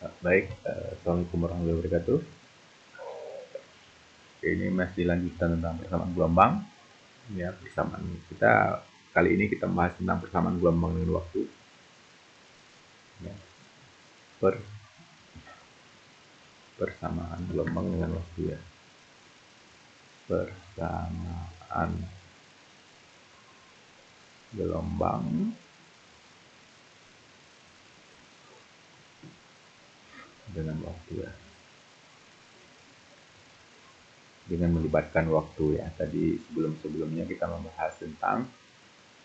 Baik, Assalamualaikum warahmatullahi wabarakatuh. Ini masih lanjutan tentang persamaan gelombang. Ya, persamaan kita kali ini kita bahas tentang persamaan gelombang dengan waktu. Ya, persamaan gelombang dengan waktu ya. Persamaan gelombang dengan waktu ya. Dengan melibatkan waktu ya. Tadi sebelumnya kita membahas tentang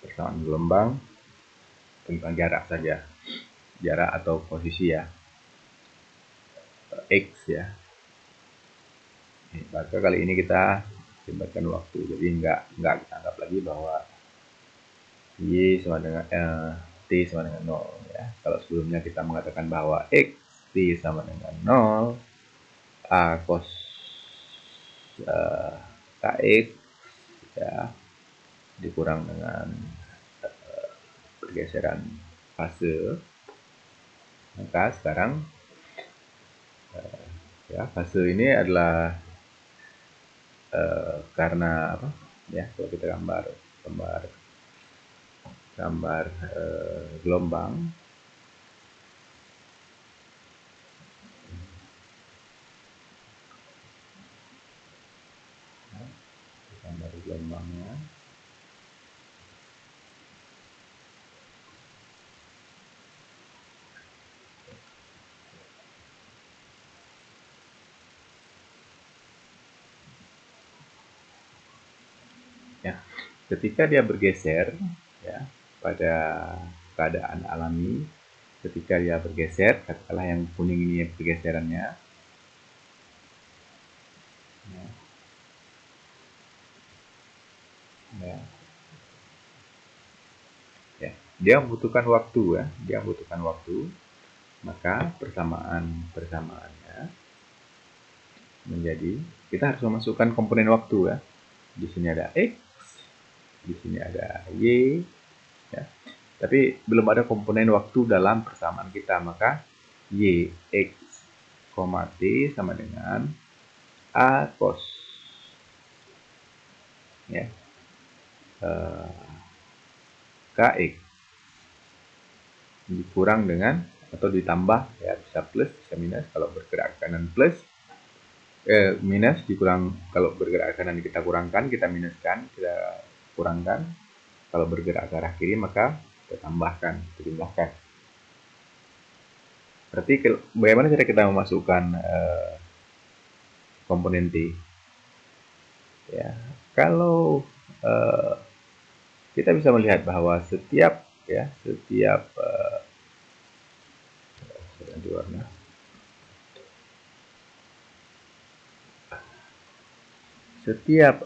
persamaan gelombang tentang jarak saja. Jarak atau posisi ya. X ya. Maka kali ini kita libatkan waktu. Jadi nggak kita anggap lagi bahwa Y sama dengan T sama dengan 0 ya. Kalau sebelumnya kita mengatakan bahwa X T sama dengan 0, A cos KX ya dikurang dengan pergeseran fase. Maka sekarang ya fase ini adalah karena apa ya, kalau kita gambar gelombang gelombangnya ya, ketika dia bergeser ya pada keadaan alami, ketika dia bergeser, katakanlah yang kuning ini pergeserannya ya, ya, dia membutuhkan waktu ya, maka persamaannya menjadi, kita harus memasukkan komponen waktu ya. Di sini ada X, di sini ada Y ya. Tapi belum ada komponen waktu dalam persamaan kita, maka Y X, T sama dengan A cos ya, KX dikurang dengan atau ditambah ya, bisa plus bisa minus. Kalau bergerak kanan plus, minus dikurang, kalau bergerak kanan kita kurangkan, kita minuskan, kita kurangkan. Kalau bergerak ke arah kiri maka kita tambahkan, ditambahkan. Berarti bagaimana cara kita memasukkan komponen T ya? Kalau kita bisa melihat bahwa setiap ganti warna, setiap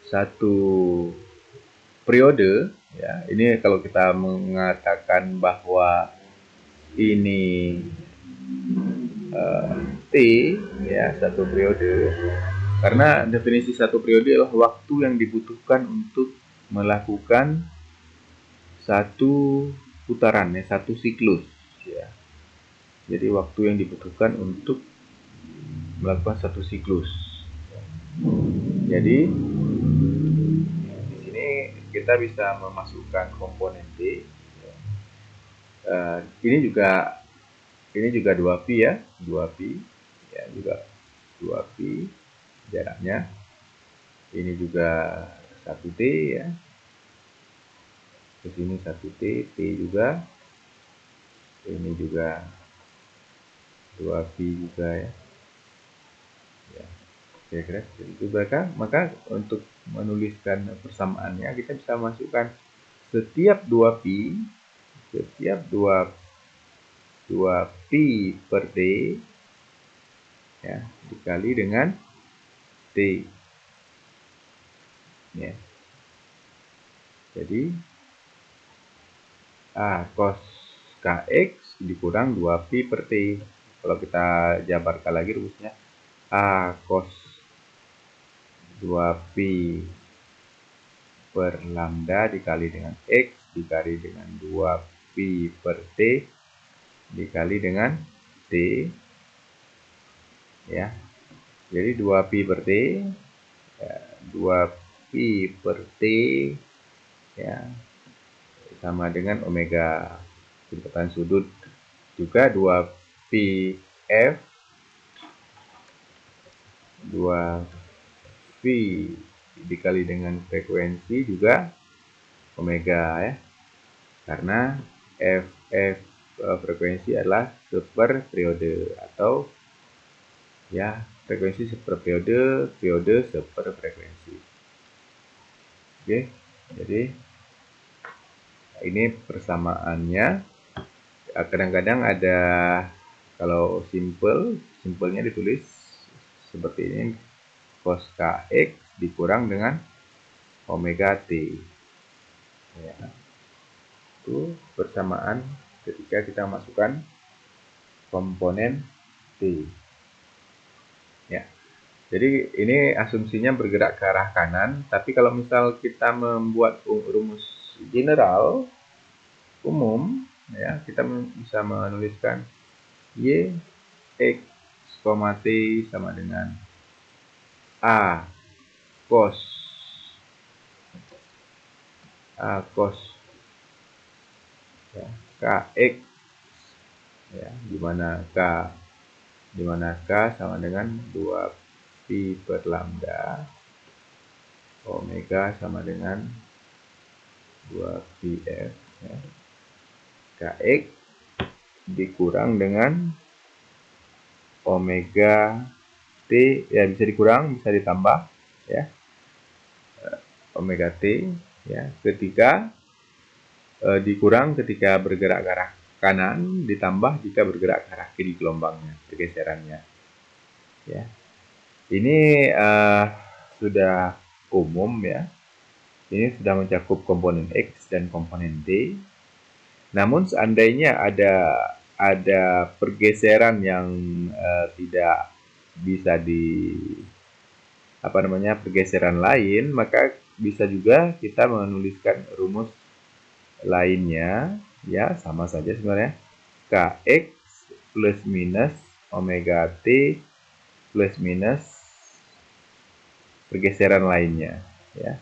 satu periode ya, ini kalau kita mengatakan bahwa ini T ya, satu periode, karena definisi satu periode adalah waktu yang dibutuhkan untuk melakukan satu putaran ya, satu siklus ya. Jadi waktu yang dibutuhkan untuk melakukan satu siklus. Jadi di sini kita bisa memasukkan komponen T. Ini juga 2pi ya, 2pi ya, juga 2pi jaraknya. Ini juga 1T ya. Ke sini 1T, T juga. Ini juga 2pi juga ya. Ya, kira-kira seperti itu. Maka untuk menuliskan persamaannya kita bisa masukkan setiap 2pi per T ya, dikali dengan T ya. Jadi A cos KX dikurang 2pi per T. Kalau kita jabarkan lagi rumusnya, A cos 2pi per lambda dikali dengan X dikali dengan 2 pi per T dikali dengan T, ya. Jadi 2 pi per T, ya, 2 pi per T, ya, sama dengan omega kecepatan sudut, juga 2 pi F, 2 pi dikali dengan frekuensi juga omega, ya, karena frekuensi adalah seper periode, atau ya frekuensi seper periode, periode seper frekuensi. Oke, jadi ini persamaannya. Kadang-kadang ada, kalau simpelnya ditulis seperti ini, cos kx dikurang dengan omega t, ya. Itu persamaan ketika kita masukkan komponen t, ya. Jadi ini asumsinya bergerak ke arah kanan, tapi kalau misal kita membuat rumus general umum, ya, kita bisa menuliskan y x, t sama dengan a cos ya, kx, ya, dimana k sama dengan 2 pi per lambda, omega sama dengan 2 pi f, ya. Kx dikurang dengan omega t, ya, bisa dikurang bisa ditambah, ya, omega t, ya, ketika dikurang ketika bergerak ke arah kanan, ditambah jika bergerak ke arah kiri gelombangnya, pergeserannya, ya. Ini sudah umum, ya. Ini sudah mencakup komponen X dan komponen D. Namun seandainya ada pergeseran yang tidak bisa pergeseran lain, maka bisa juga kita menuliskan rumus lainnya, ya, sama saja sebenarnya, kx plus minus omega t plus minus pergeseran lainnya, ya.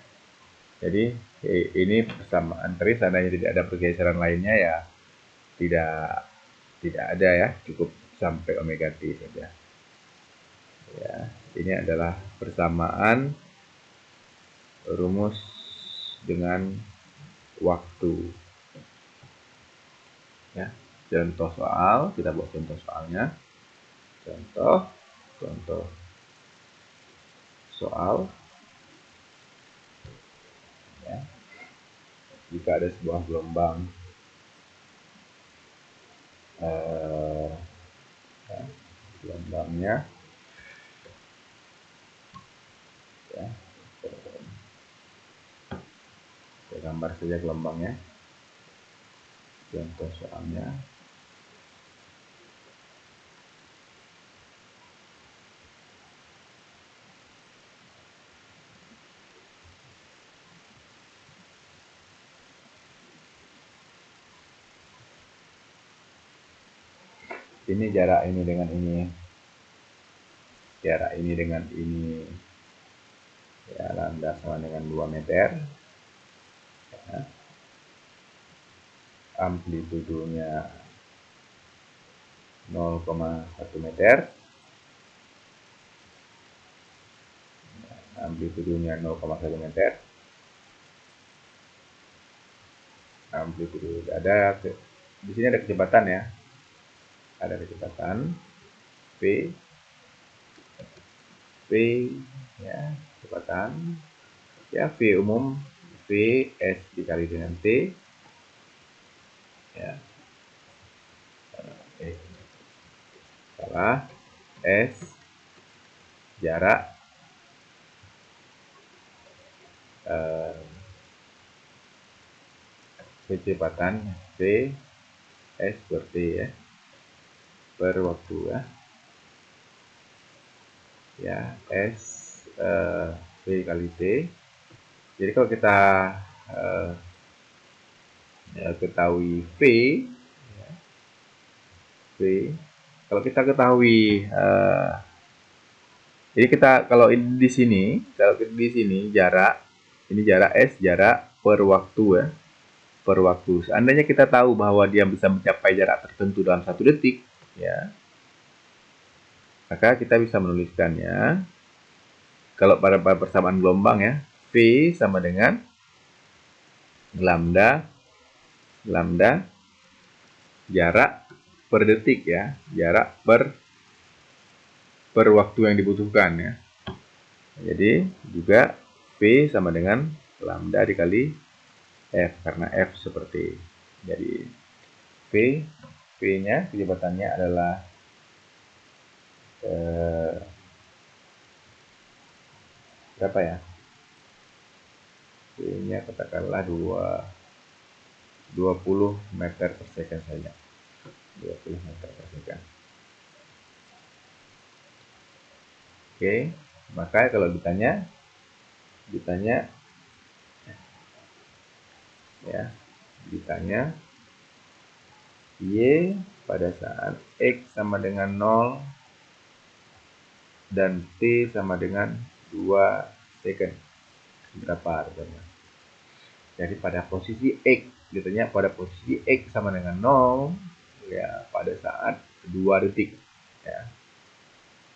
Jadi ini persamaan tadi, seandainya tidak ada pergeseran lainnya, ya tidak ada, ya, cukup sampai omega t saja, ya. Ini adalah persamaan rumus dengan waktu, ya. Contoh soal, kita buat contoh soalnya. Contoh soal, ya. Jika ada sebuah gelombang ya, gelombangnya, ya, saya gambar saja gelombangnya. Contoh soalnya, ini jarak ini dengan ini, jarak ini dengan ini, ya, lambda sama dengan 2 meter, ya. Amplitudonya 0,1 meter, amplitudonya 0,1 meter, amplitudo ada di sini, ada kecepatan, ya, ada kecepatan v, ya, kecepatan, ya, v umum, v s dikali dengan t, ya, salah, s jarak, kecepatan v s per t, ya, per waktu, ya, s v kali t. Jadi kalau kita ya, ketahui V, ya, V. Kalau kita ketahui, jadi kita kalau di sini, jarak, ini jarak S, jarak per waktu ya, per waktu. Seandainya kita tahu bahwa dia bisa mencapai jarak tertentu dalam 1 detik, ya, maka kita bisa menuliskannya. Kalau pada persamaan gelombang ya, V sama dengan lambda jarak per detik ya, jarak per waktu yang dibutuhkan ya. Jadi juga V sama dengan lambda dikali F, karena F seperti, jadi V-nya kecepatan adalah berapa ya? V-nya katakanlah 20 meter per second saja. 20 meter per second. Oke, maka kalau ditanya ya, ditanya Y pada saat X sama dengan 0 dan T sama dengan 2 second, berapa harganya? Jadi pada posisi X, ditanya pada posisi X sama dengan 0 ya, pada saat 2 detik ya,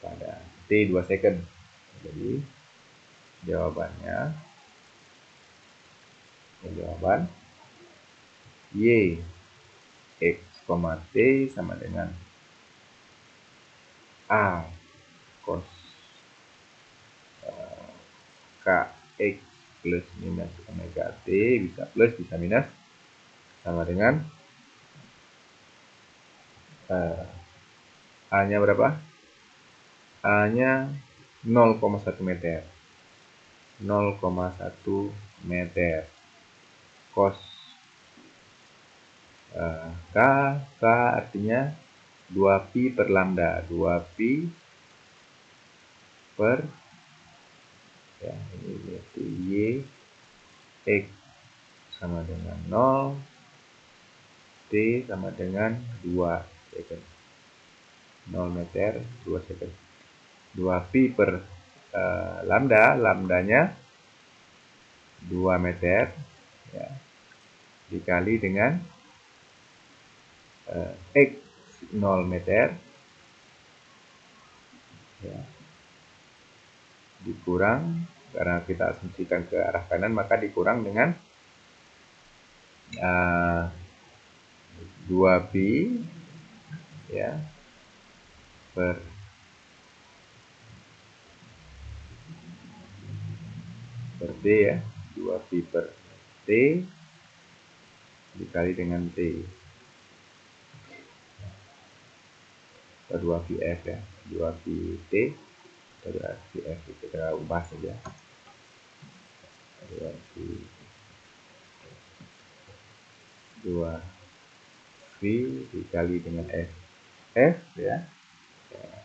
pada T 2 second. Jadi jawaban Y X, T sama dengan A cos KX plus minus omega T, bisa plus bisa minus, sama dengan A-nya berapa? A-nya 0,1 meter. 0,1 meter cos K artinya 2pi per lambda, 2pi per ya, ini berarti Y X sama dengan 0, T sama dengan 2 second. 0 meter 2 second. 2pi per lambdanya 2 meter ya, dikali dengan X 0 meter ya, dikurang, karena kita asumsikan ke arah kanan maka dikurang dengan 2pi ya per D ya, 2pi per T dikali dengan T, atau 2pi F ya, 2pi T atau 2pi F, kita ubah saja, 2pi dikali dengan F ya,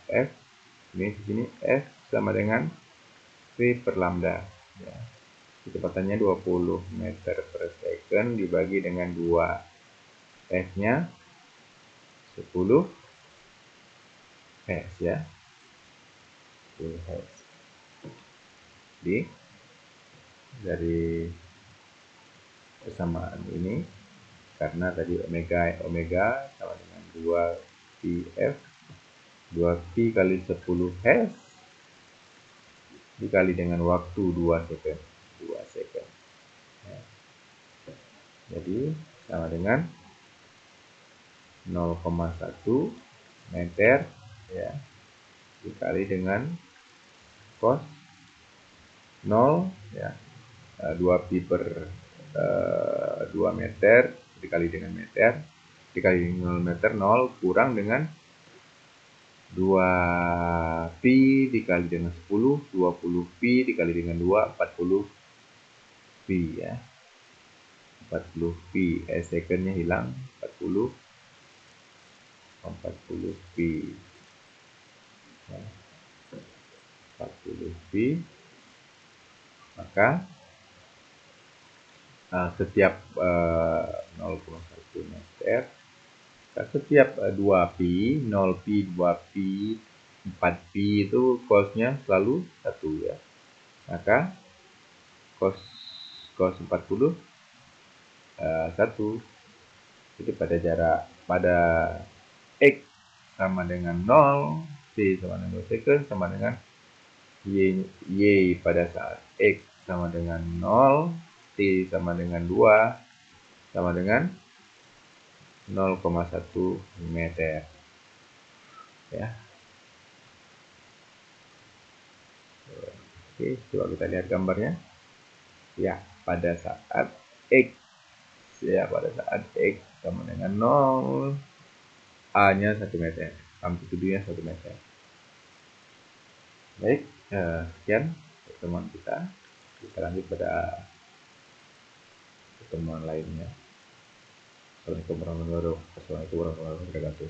F ini di sini F sama dengan V per lambda ya. Kecepatannya 20 meter per second dibagi dengan 2, F-nya 10 Hz ya, 10 Hz. Jadi dari persamaan ini, karena tadi omega sama dengan 2pi F, 2pi kali 10 Hz dikali dengan waktu 2 second, 2 second ya. Jadi sama dengan 0,1 meter ya, dikali dengan cos 0 ya, 2pi per 2 meter dikali dengan meter dikali 0 meter, 0 kurang dengan 2pi dikali dengan 10, 20pi dikali dengan 2, 40pi ya, 40pi, secondnya hilang, 40pi ya, 40pi, maka setiap 0,1 meter, setiap 2pi, 0pi, 2pi, 4pi itu cosnya selalu 1 ya. Maka cos 40 1. Jadi pada X sama dengan 0, T sama dengan 2 second, sama dengan Y pada saat X sama dengan 0, T sama dengan 2, sama dengan 0,1 meter. Ya. Oke, coba kita lihat gambarnya. Ya, pada saat X sama dengan 0, A-nya 1 meter, amplitudonya 1 meter. Baik, sekian pertemuan kita. Kita lanjut pada pertemuan lainnya. Assalamualaikum warahmatullahi wabarakatuh.